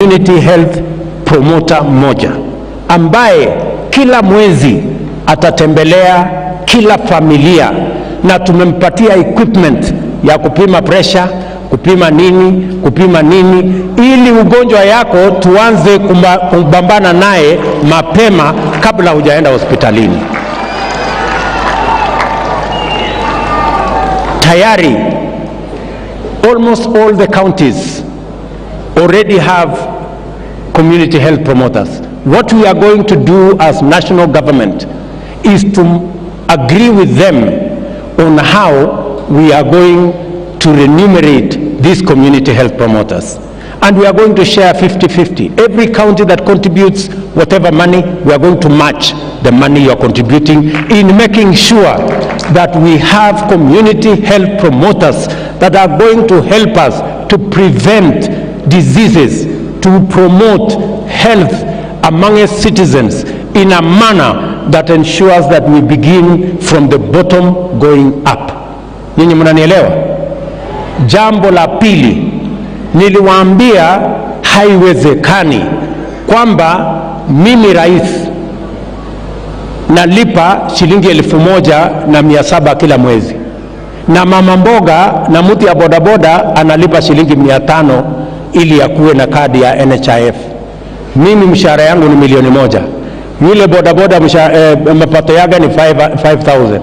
community health promoter mmoja ambaye kila mwezi atatembelea kila familia, na tumempatia equipment ya kupima pressure, kupima nini, ili ugonjwa yako tuanze kubambana naye mapema kabla hujaenda hospitalini. Tayari almost all the counties already have community health promoters. What we are going to do as national government is to agree with them on how we are going to remunerate these community health promoters. And we are going to share 50-50. Every county that contributes whatever money, we are going to match the money you are contributing in making sure that we have community health promoters that are going to help us to prevent diseases, to promote health among us citizens in a manner that ensures that we begin from the bottom going up. Nyinyi mnanielewa? Jambo la pili, niliwaambia haiwezekani kwamba mimi rais nalipa shilingi 1,700 kila mwezi, na mama mboga na mtu ya bodaboda analipa shilingi 500 ili akuwe na kadi ya NHIF. Mimi mshahara yangu ni 1,000,000. Yule bodaboda mapato yake ni 5,000.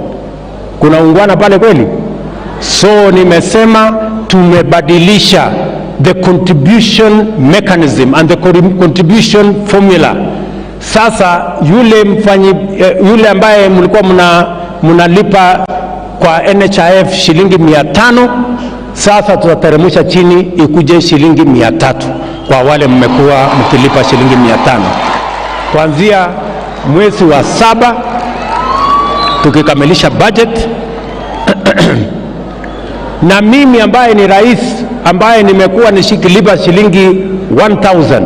Kuna ungwana pale kweli? So nimesema tumebadilisha the contribution mechanism and the contribution formula. Sasa yule ambaye mlikuwa mnalipa kwa NHIF shilingi 500, sasa tutateremsha chini ikuje shilingi 300 kwa wale mmekuwa mkilipa shilingi 500. Kuanzia mwezi wa 7 tukikamilisha budget na mimi ambaye ni rais ambaye nimekuwa nishikilipa shilingi 1,000,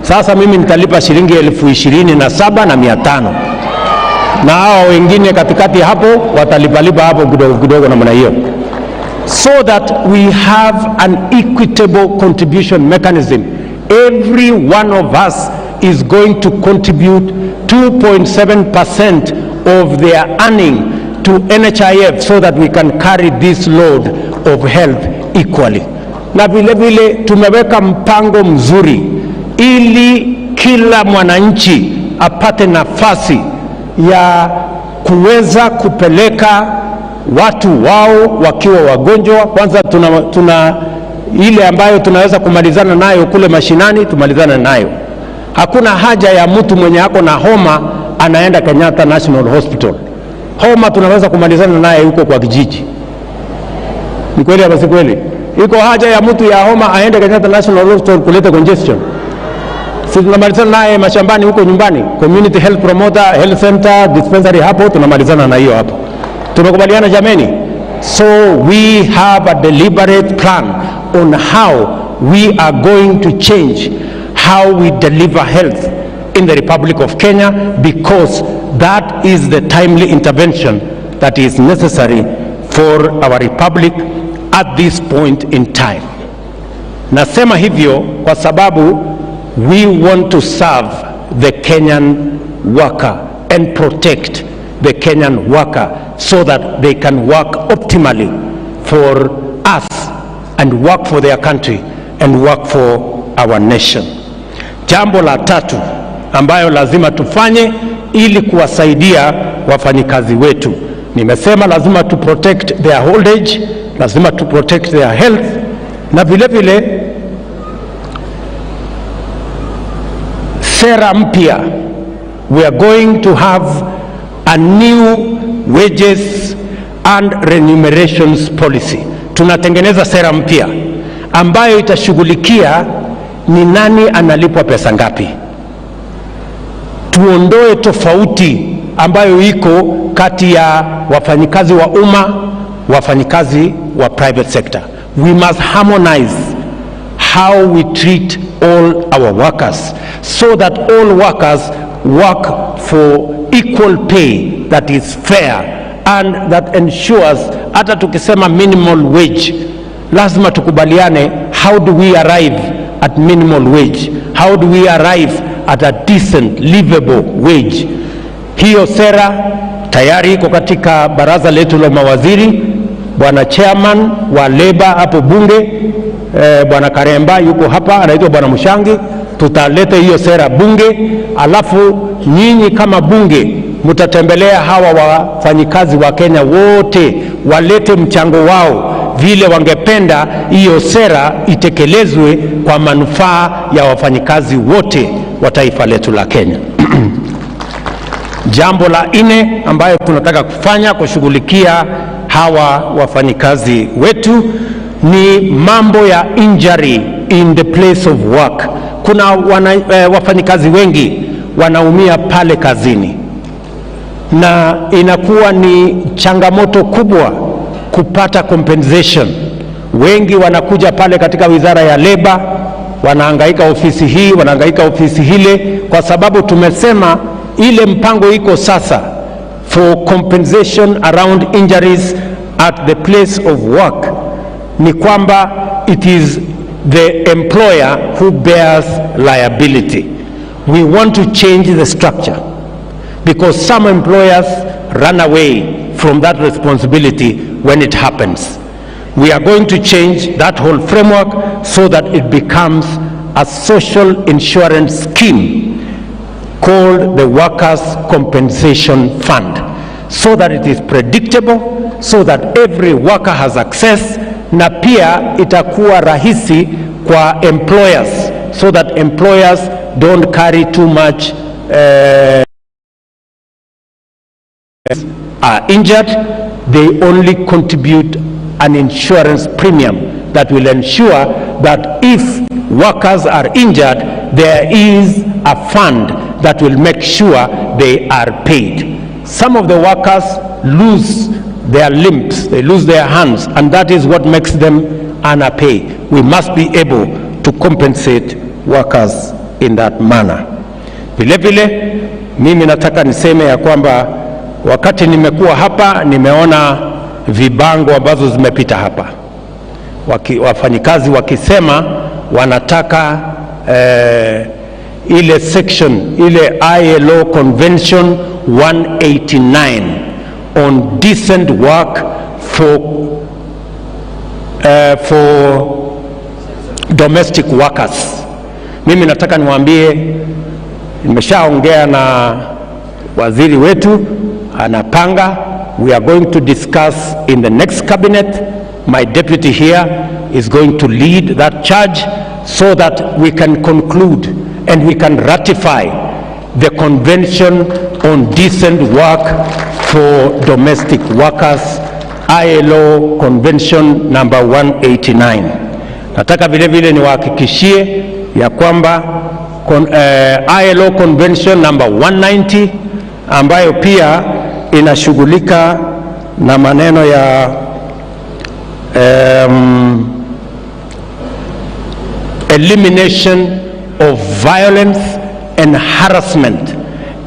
sasa mimi nitalipa shilingi 27,500, na hao wengine katikati hapo watalipalipa hapo kidogo namna hiyo, so that we have an equitable contribution mechanism. Every one of us is going to contribute 2.7% of their earning to NHIF so that we can carry this load of health equally. Na vile vile tumeweka mpango mzuri ili kila mwananchi apate nafasi ya kuweza kupeleka watu wao wakiwa wagonjwa. Kwanza tuna ile ambayo tunaweza kumalizana nayo kule mashinani, tumalizana nayo. Hakuna haja ya mtu mwenye ako na homa anaenda Kenyatta National Hospital. Homa tunaweza kumalizana naye huko kwa kijiji. Ni kweli ama si kweli? Iko haja ya mtu ya homa aende Kenyatta National Hospital kuleta congestion? Sisi tunamalizana naye mashambani huko nyumbani. Community health promoter, health center, dispensary hapo tunamalizana na hiyo hapo. Tumekubaliana jameni? So we have a deliberate plan on how we are going to change how we deliver health in the Republic of Kenya, because that is the timely intervention that is necessary for our republic at this point in time. Nasema hivyo kwa sababu we want to serve the Kenyan worker and protect the Kenyan worker so that they can work optimally for us and work for their country and work for our nation. Jambo la tatu ambayo lazima tufanye ili kuwasaidia wafanyikazi wetu, nimesema lazima tu protect their old age, lazima tu protect their health, na vile vile sera mpya, we are going to have a new wages and remunerations policy. Tunatengeneza sera mpya ambayo itashughulikia ni nani analipwa pesa ngapi. Tuondoe tofauti ambayo iko kati ya wafanyikazi wa umma, wafanyikazi wa private sector. We must harmonize how we treat all our workers so that all workers work for equal pay that is fair and that ensures, hata tukisema minimal wage, lazima tukubaliane how do we arrive at minimal wage? How do we arrive at a decent, livable wage? Hiyo sera tayari iko katika baraza letu la mawaziri. Bwana chairman wa Labour hapo bunge, Bwana Karemba yuko hapa, anaitwa Bwana Mushangi. Tutaleta hiyo sera bunge, alafu nyinyi kama bunge mtatembelea hawa wafanyikazi wa Kenya wote, walete mchango wao vile wangependa hiyo sera itekelezwe kwa manufaa ya wafanyikazi wote wa taifa letu la Kenya. Jambo la nne ambayo tunataka kufanya kushughulikia hawa wafanyikazi wetu ni mambo ya injury in the place of work. Kuna wafanyikazi wengi wanaumia pale kazini, na inakuwa ni changamoto kubwa kupata compensation. Wengi wanakuja pale katika wizara ya Labour, wanahangaika ofisi hii, wanahangaika ofisi hile, kwa sababu tumesema ile mpango iko sasa for compensation around injuries at the place of work ni kwamba it is the employer who bears liability. We want to change the structure because some employers run away from that responsibility when it happens. We are going to change that whole framework so that it becomes a social insurance scheme called the Workers' Compensation Fund, so that it is predictable, so that every worker has access, na pia itakuwa rahisi kwa employers, so that employers don't carry too much are injured. They only contribute an insurance premium that will ensure that if workers are injured, there is a fund that will make sure they are paid. Some of the workers lose their limbs, they lose their hands, and that is what makes them underpay. We must be able to compensate workers in that manner. Vile vile, mimi nataka niseme ya kwamba wakati nimekuwa hapa nimeona vibango ambazo zimepita hapa. Wafanyikazi wakisema wanataka ile section, ile ILO Convention 189 on decent work for domestic workers. Mimi nataka niwaambie, nimeshaongea na waziri wetu, anapanga. We are going to discuss in the next cabinet. My deputy here is going to lead that charge so that we can conclude and we can ratify the Convention on Decent Work for Domestic Workers, ILO Convention number 189. Nataka vile vile niwahakikishie ya kwamba ILO Convention number 190 ambayo pia inashughulika na maneno ya elimination of violence and harassment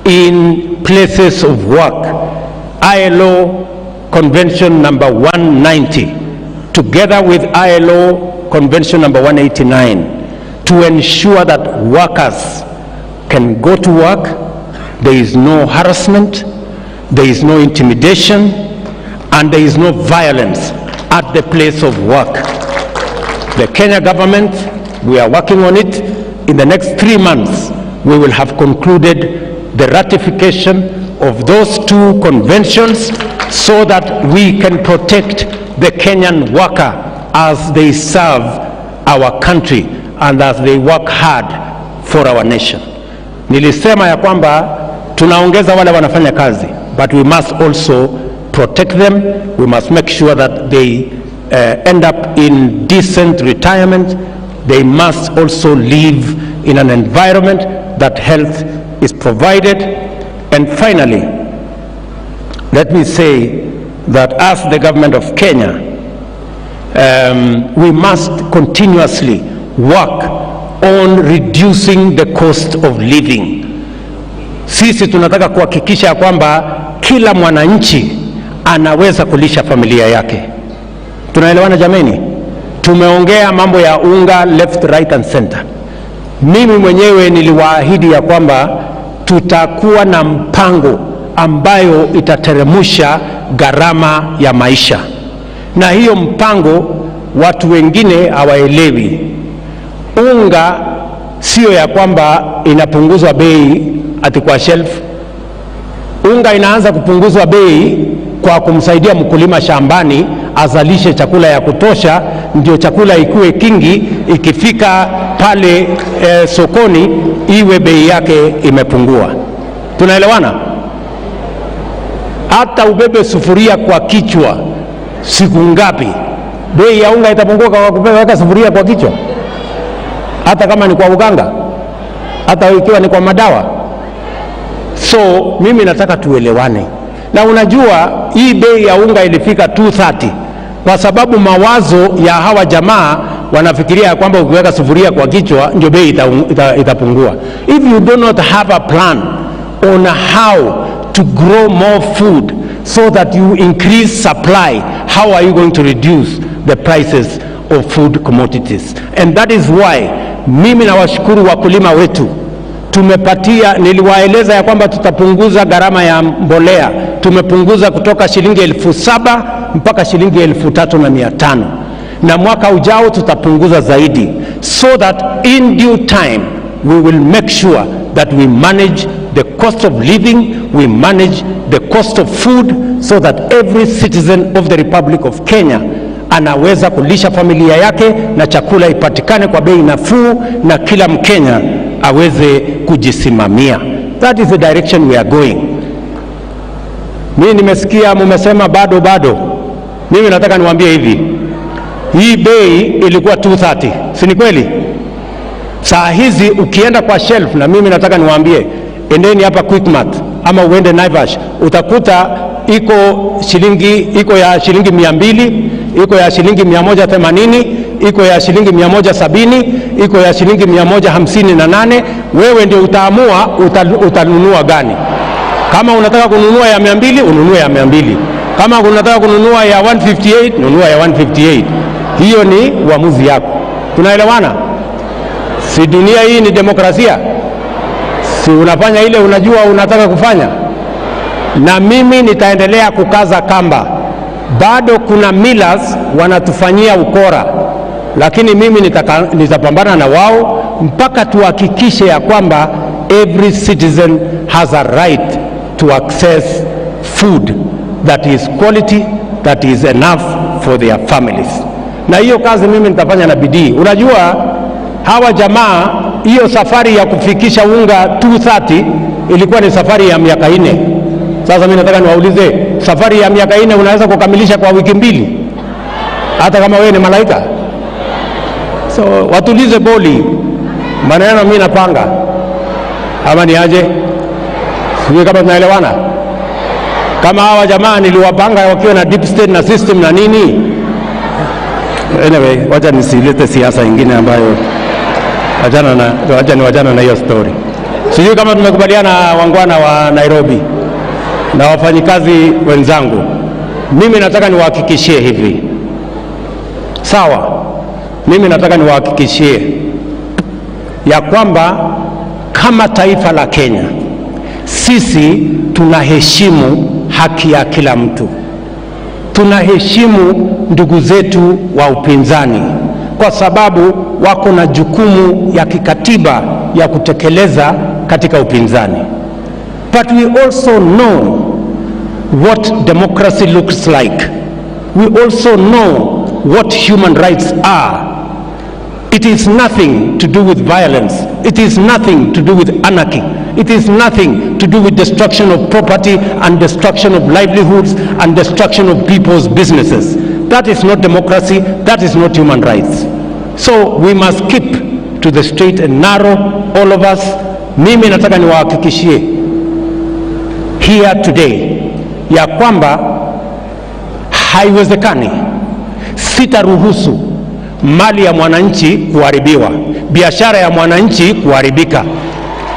in places of work, ILO Convention number 190, together with ILO Convention number 189, to ensure that workers can go to work, there is no harassment, there is no intimidation, and there is no violence at the place of work. The Kenya government, we are working on it. In the next 3 months, we will have concluded the ratification of those two conventions so that we can protect the Kenyan worker as they serve our country and as they work hard for our nation. Nilisema ya kwamba tunaongeza wale wanafanya kazi, but we must also protect them. We must make sure that they end up in decent retirement. They must also live in an environment that health is provided. And finally, let me say that as the government of Kenya, we must continuously work on reducing the cost of living. Sisi tunataka kuhakikisha kwamba kila mwananchi anaweza kulisha familia yake. Tunaelewana jameni? tumeongea mambo ya unga left, right and center. Mimi mwenyewe niliwaahidi ya kwamba tutakuwa na mpango ambayo itateremusha gharama ya maisha, na hiyo mpango watu wengine hawaelewi. Unga sio ya kwamba inapunguzwa bei ati kwa shelf. Unga inaanza kupunguzwa bei kwa kumsaidia mkulima shambani azalishe chakula ya kutosha, ndio chakula ikuwe kingi, ikifika pale sokoni iwe bei yake imepungua. Tunaelewana? Hata ubebe sufuria kwa kichwa siku ngapi, bei ya unga itapungua kwa kubeba sufuria kwa kichwa, hata kama ni kwa uganga, hata ikiwa ni kwa madawa. So mimi nataka tuelewane. Na unajua hii bei ya unga ilifika 230 kwa sababu mawazo ya hawa jamaa wanafikiria kwamba ukiweka sufuria kwa kichwa ndio bei itapungua. If you do not have a plan on how to grow more food so that you increase supply, how are you going to reduce the prices of food commodities? And that is why mimi nawashukuru wakulima wetu. Tumepatia, niliwaeleza ya kwamba tutapunguza gharama ya mbolea. Tumepunguza kutoka shilingi 7,000 mpaka shilingi 3,500, na mwaka ujao tutapunguza zaidi, so that in due time we will make sure that we manage the cost of living, we manage the cost of food, so that every citizen of the Republic of Kenya anaweza kulisha familia yake na chakula ipatikane kwa bei nafuu na kila Mkenya aweze kujisimamia. That is the direction we are going. Mimi nimesikia mumesema bado. Mimi nataka niwaambie hivi, hii bei ilikuwa 230, si ni kweli? Saa hizi ukienda kwa shelf, na mimi nataka niwaambie, endeni hapa Quickmart ama uende Naivas, utakuta iko ya shilingi 200, iko ya shilingi 180, iko ya shilingi 170, iko ya shilingi 158. Wewe ndio utaamua utanunua gani. Kama unataka kununua ya 200, ununue ya 200. Kama unataka kununua ya 158, nunua ya 158. Hiyo ni uamuzi yako. Tunaelewana? Si dunia hii ni demokrasia? Si unafanya ile unajua unataka kufanya? Na mimi nitaendelea kukaza kamba. Bado kuna millers wanatufanyia ukora, lakini mimi nitapambana na wao mpaka tuhakikishe ya kwamba every citizen has a right to access food that is quality, that is enough for their families. Na hiyo kazi mimi nitafanya na bidii. Unajua hawa jamaa, hiyo safari ya kufikisha unga 230 ilikuwa ni safari ya miaka 4. Sasa mimi nataka niwaulize, safari ya miaka 4 unaweza kukamilisha kwa wiki 2 hata kama wewe ni malaika? So watulize boli, maneno mimi napanga ama ni aje? Sijui kama tunaelewana. Kama hawa jamaa niliwapanga wakiwa na deep state na system na nini. Anyway, wacha nisilete siasa nyingine ambayo wajana na hiyo story. Sijui kama tumekubaliana wangwana wa Nairobi na wafanyikazi wenzangu. Mimi nataka niwahakikishie hivi. Sawa? Mimi nataka niwahakikishie ya kwamba kama taifa la Kenya, sisi tunaheshimu haki ya kila mtu. Tunaheshimu ndugu zetu wa upinzani kwa sababu wako na jukumu ya kikatiba ya kutekeleza katika upinzani. But we also know what democracy looks like. We also know what human rights are. It is nothing to do with violence. It is nothing to do with anarchy. It is nothing to do with destruction of property and destruction of livelihoods and destruction of people's businesses. That is not democracy. That is not human rights. So we must keep to the straight and narrow, all of us. Mimi nataka niwahakikishie here today ya kwamba haiwezekani, sitaruhusu mali ya mwananchi kuharibiwa, biashara ya mwananchi kuharibika,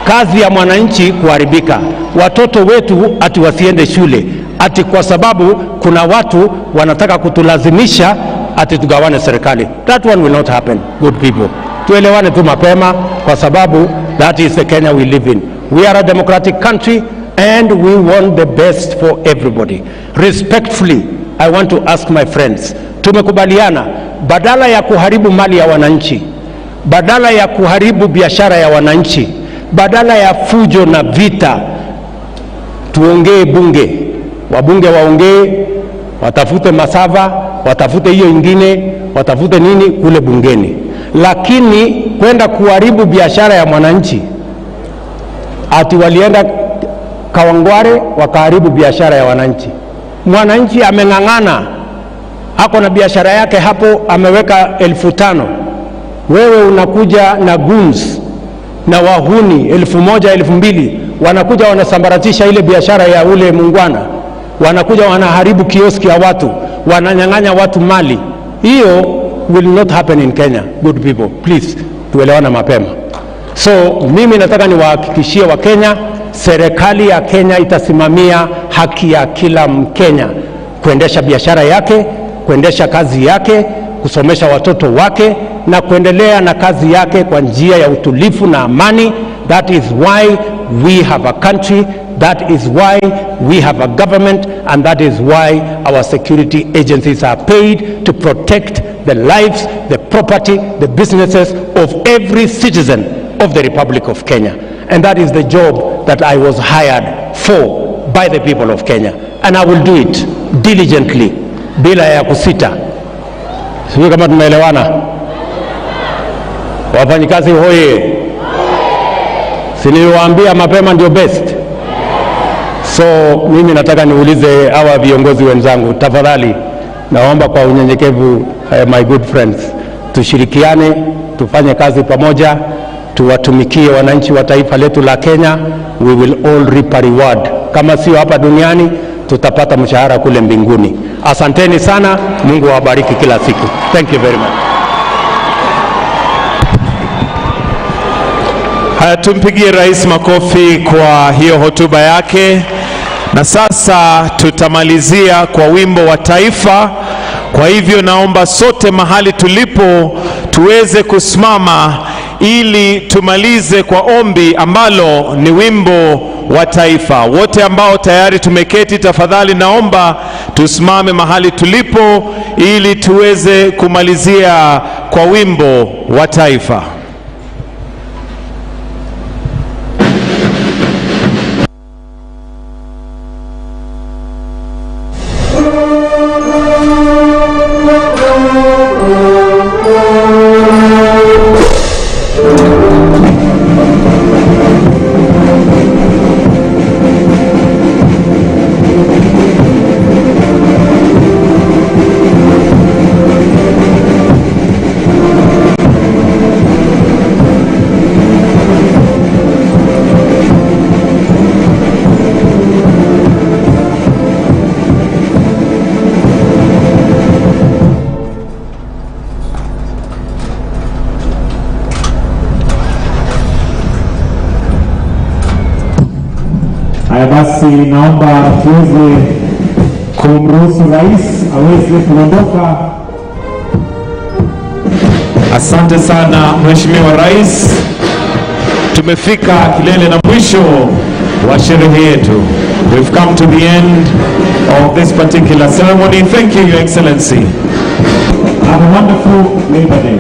kazi ya mwananchi kuharibika, watoto wetu ati wasiende shule ati kwa sababu kuna watu wanataka kutulazimisha ati tugawane serikali. That one will not happen, good people. Tuelewane tu mapema, kwa sababu that is the Kenya we live in. We are a democratic country and we want the best for everybody. Respectfully, I want to ask my friends, tumekubaliana badala ya kuharibu mali ya wananchi, badala ya kuharibu biashara ya wananchi, badala ya fujo na vita, tuongee bunge. Wabunge waongee, watafute masava, watafute hiyo ingine, watafute nini kule bungeni. Lakini kwenda kuharibu biashara ya mwananchi, ati walienda Kawangware wakaharibu biashara ya wananchi. Mwananchi ameng'ang'ana, hako na biashara yake hapo, ameweka 5,000. Wewe unakuja na goons na wahuni 1,000, 2,000, wanakuja wanasambaratisha ile biashara ya ule mungwana, wanakuja wanaharibu kioski ya watu, wananyang'anya watu mali. Hiyo will not happen in Kenya, good people. Please, tuelewana mapema. So mimi nataka niwahakikishie wa Kenya, serikali ya Kenya itasimamia haki ya kila Mkenya kuendesha biashara yake, kuendesha kazi yake, kusomesha watoto wake na kuendelea na kazi yake kwa njia ya utulivu na amani. That is why we have a country, that is why we have a government, and that is why our security agencies are paid to protect the lives, the property, the businesses of every citizen of the Republic of Kenya. And that is the job that I was hired for by the people of Kenya. And I will do it diligently, bila ya kusita. Sio kama tumeelewana? Wafanyikazi hoye, siniwaambia mapema ndio best. So mimi nataka niulize hawa viongozi wenzangu, tafadhali naomba kwa unyenyekevu, my good friends, tushirikiane, tufanye kazi pamoja, tuwatumikie wananchi wa taifa letu la Kenya. We will all reap a reward. Kama sio hapa duniani, tutapata mshahara kule mbinguni. Asanteni sana, Mungu awabariki kila siku. Thank you very much. Tumpigie rais makofi kwa hiyo hotuba yake. Na sasa tutamalizia kwa wimbo wa taifa. Kwa hivyo naomba sote mahali tulipo tuweze kusimama ili tumalize kwa ombi ambalo ni wimbo wa taifa. Wote ambao tayari tumeketi, tafadhali naomba tusimame mahali tulipo ili tuweze kumalizia kwa wimbo wa taifa. Basi naomba tuweze kumruhusu rais aweze kuondoka. Asante sana Mheshimiwa Rais. Tumefika kilele na mwisho wa sherehe yetu. We've come to the end of this particular ceremony. Thank you, Your Excellency. Have a wonderful Labor Day.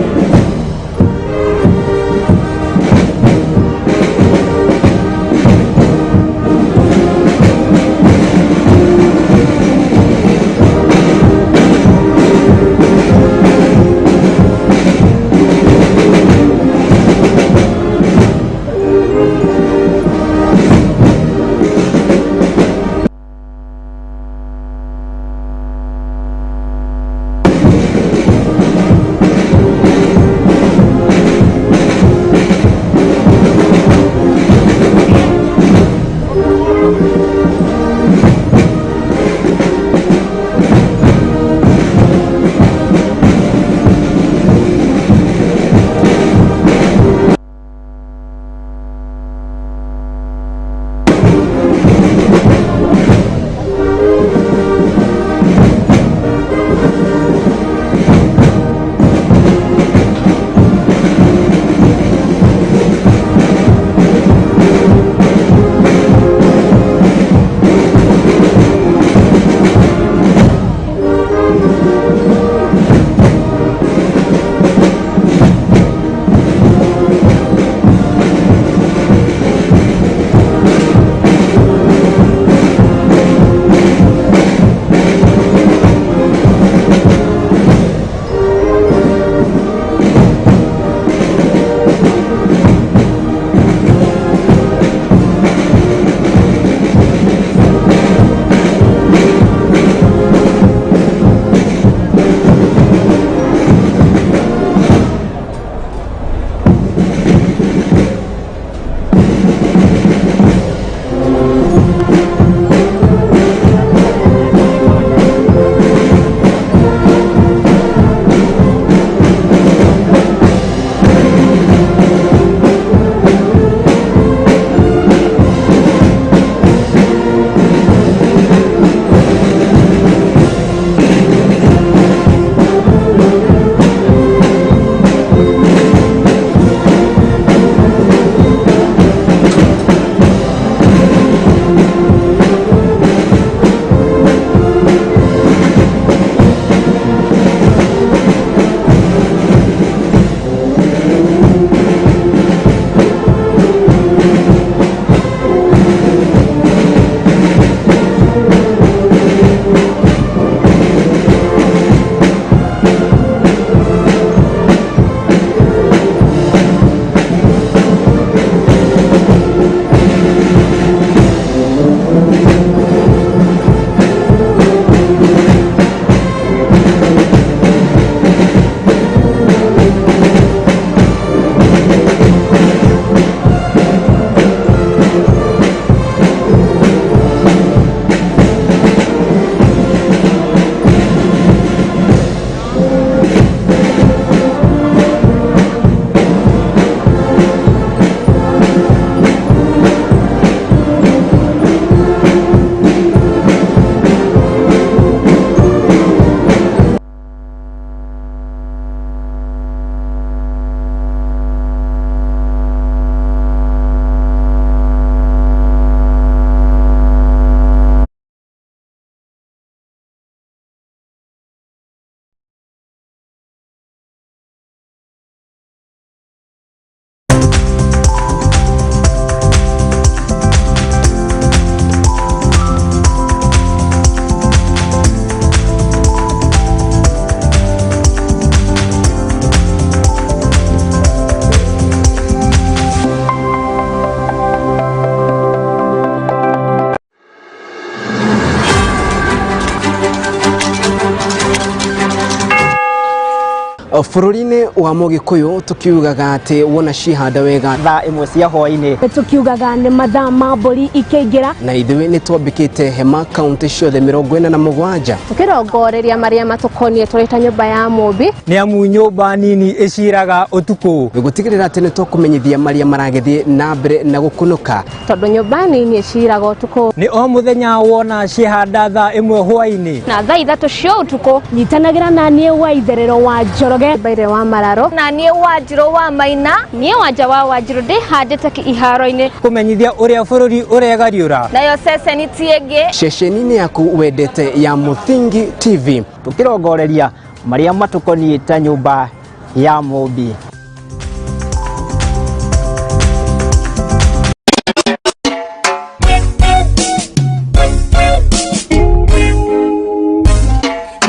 Bururi-ini wa Mugikuyu tukiugaga ati wona cihanda wega thaa imwe cia hwaini tukiugaga ni mathaa ma mburi ikiingira na ithuĩ nĩ twambĩkĩte hema kaunti ciothe 47 tukirongoreria maria matukonie turita nyumba ya Mumbi ni amu nyumba nini iciraga utuku gũtigĩrĩra atĩ nĩ tũkũmenyithia maria maragĩthiĩ na mbere na gũkunũka tondu nyumba nini iciraga utuku ni o muthenya wona cihanda thaa imwe hwaini na thaa ithatu cia utuku nyitanagira na nie wa itherero wa Njoroge Baire wa Mararo na nie wa Njiro wa Maina nie Wanja wa Wanjiru ndi handite ki iharo-ini kumenyithia uria bururi uregariura nayo ceceni tienge ceceni-inĩ yaku wendete ya Muthingi TV tukirongoreria maria matukonie ta nyumba ya Mumbi.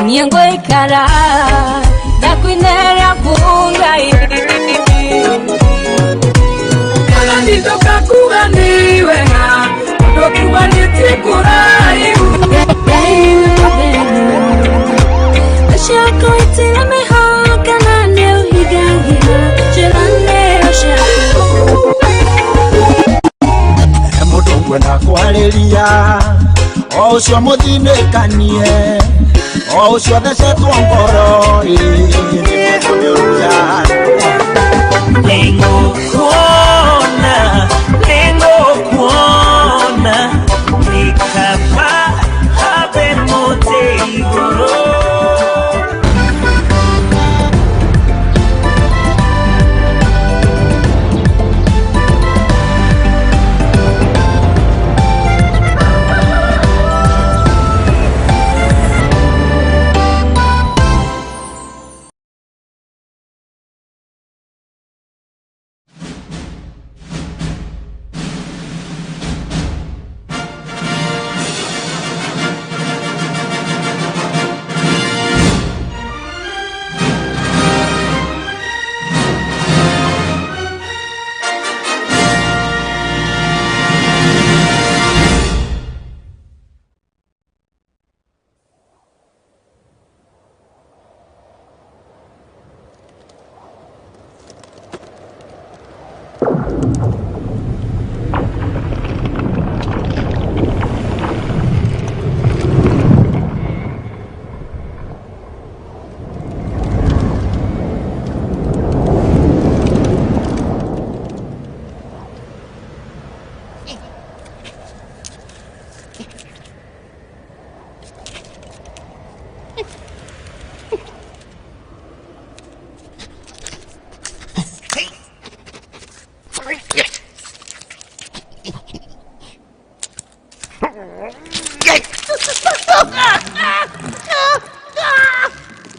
Niengo ikara da kuinera bungai Kala nitoka kugani wenga Ndokuba nitikurai Ashako itila mehoka na neo higahiga Jirane ashako Emudungwe na kwaleria Osho muthinĩkanie O ciothe ciatwo ngoro Ningũkuona ni kaba habe mũtĩ igũrũ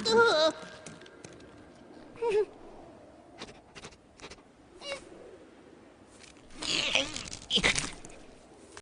Ah!